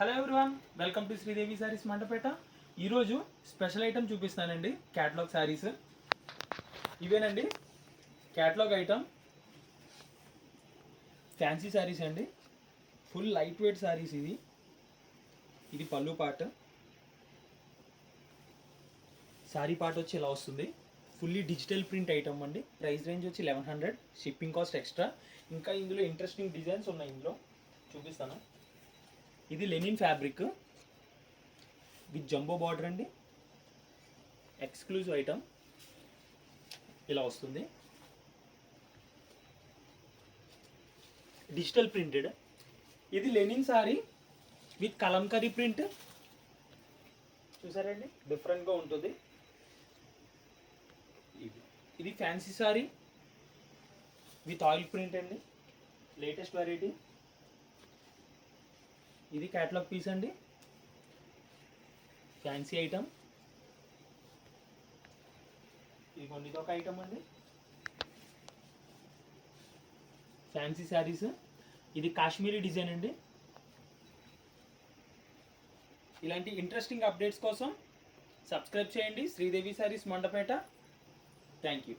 Hello everyone, welcome to Sridevi Sarees Mandapeta. ఈరోజు special item చూపిస్తానండి. Catalogue sarees ఇవేనండి. క్యాటలాగ్ ఐటమ్ ఫ్యాన్సీ శారీస్ అండి. Full light weight sarees. ఇది పళ్ళు పార్ట్. శారీ పార్ట్ వచ్చి ఇలా వస్తుంది. ఫుల్లీ డిజిటల్ ప్రింట్ ఐటమ్ అండి. ప్రైస్ రేంజ్ వచ్చి 1100, షిప్పింగ్ కాస్ట్ ఎక్స్ట్రా. ఇంకా ఇందులో ఇంట్రెస్టింగ్ డిజైన్స్ ఉన్నాయి, ఇందులో చూపిస్తాను. ఇది linen fabric with jumbo border అండి. ఎక్స్క్లూజివ్ ఐటమ్ ఇలా వస్తుంది. Digital printed. ఇది linen saree with kalamkari print. చూసారండి, డిఫరెంట్గా ఉంటుంది. ఇది fancy saree with oil print అండి, లేటెస్ట్ వెరైటీ. ఇది క్యాటలాగ్ పీస్ అండి, ఫ్యాన్సీ ఐటమ్. ఇదిగోండి, ఇది ఒక ఐటమ్ అండి, ఫ్యాన్సీ శారీస్. ఇది కాశ్మీరీ డిజైన్ అండి. ఇలాంటి ఇంట్రెస్టింగ్ అప్డేట్స్ కోసం సబ్స్క్రైబ్ చేయండి శ్రీదేవి శారీస్ మండపేట. Thank you.